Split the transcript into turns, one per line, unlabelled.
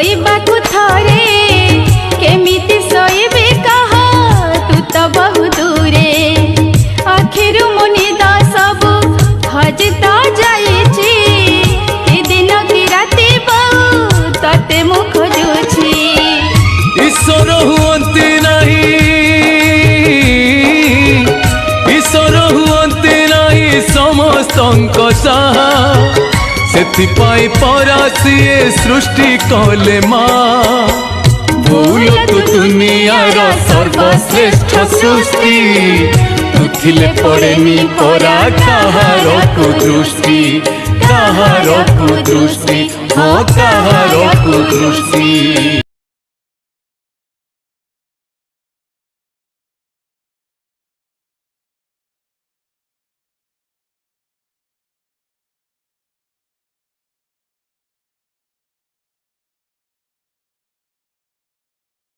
शोइबाकु थरे केमिति शोइबे कहा तू तो बहु दूरे आखिरु मुनिदा सब हजता जाइछि ए दिन की राति बहु तते मु खोजुछि
ईश्वर हुअन्ति नाही ईश्वर हुअन्ति नाही समस्तंक साहा सेथिपाई परा सिए सृष्टि कले माँ भूल तू दुनियार सर्वश्रेष्ठ सृष्टि तू थिले पड़ेनी परा काहार कुदृष्टि हाँ काहार कुदृष्टि